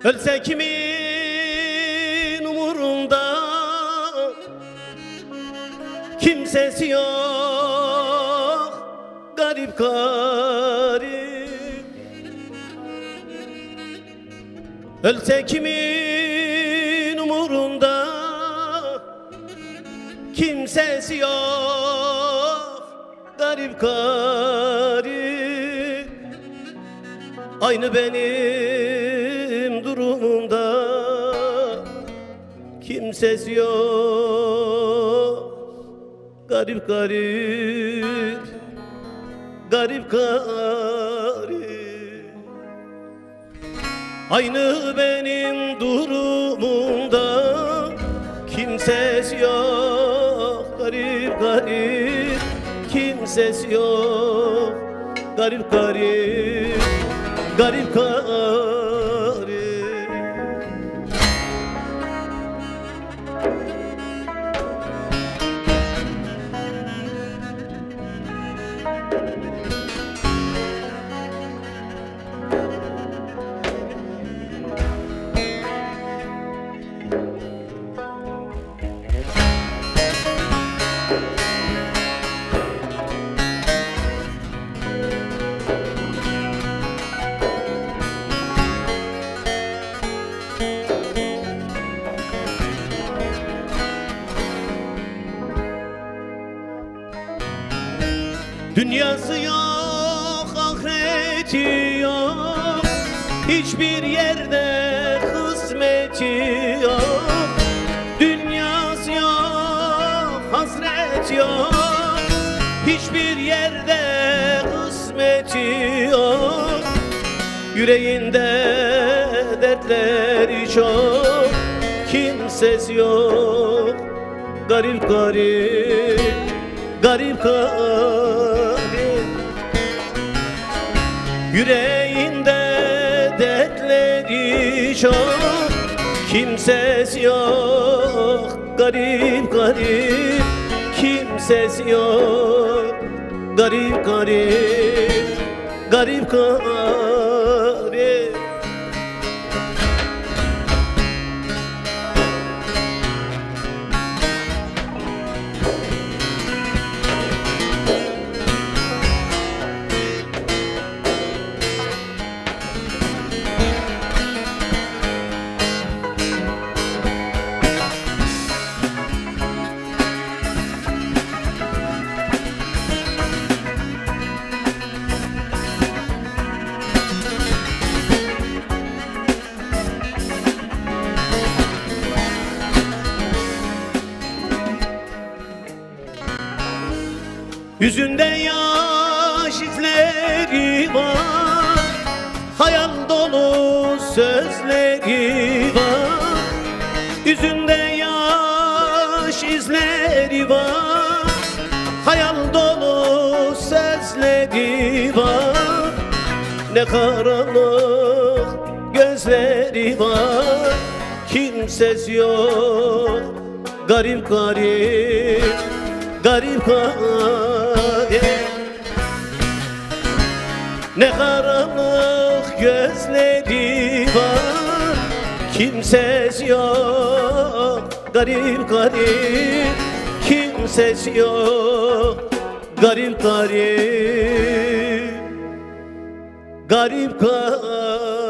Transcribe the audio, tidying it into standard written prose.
Ölse kimin umurunda, kimsesi yok, garip garip. Ölse kimin umurunda, kimsesi yok, garip garip. Aynı benim durumumda, kimsesi yok, garip garip, garip garip. Aynı benim durumumda, kimsesi yok, garip garip, kimsesi yok, garip garip, garip garip. Dünyası yok, ahireti yok, hiçbir yerde kısmeti yok. Dünyası yok, hasret yok, hiçbir yerde kısmeti yok. Yüreğinde dertleri çok, kimsesi yok, garip garip, garip garip. Yüreğinde dertleri çok, kimsesi yok, garip garip, kimsesi yok, garip garip, garip garip. Yüzünde yaş izleri var, hayal dolu sözleri var. Yüzünde yaş izleri var, hayal dolu sözleri var. Ne karanlık gözleri var, kimsesi yok, garip garip, garip garip. Ne karanlık gözleri var, kimsesi yok, garip garip, kimsesi yok, garip garip, garip garip.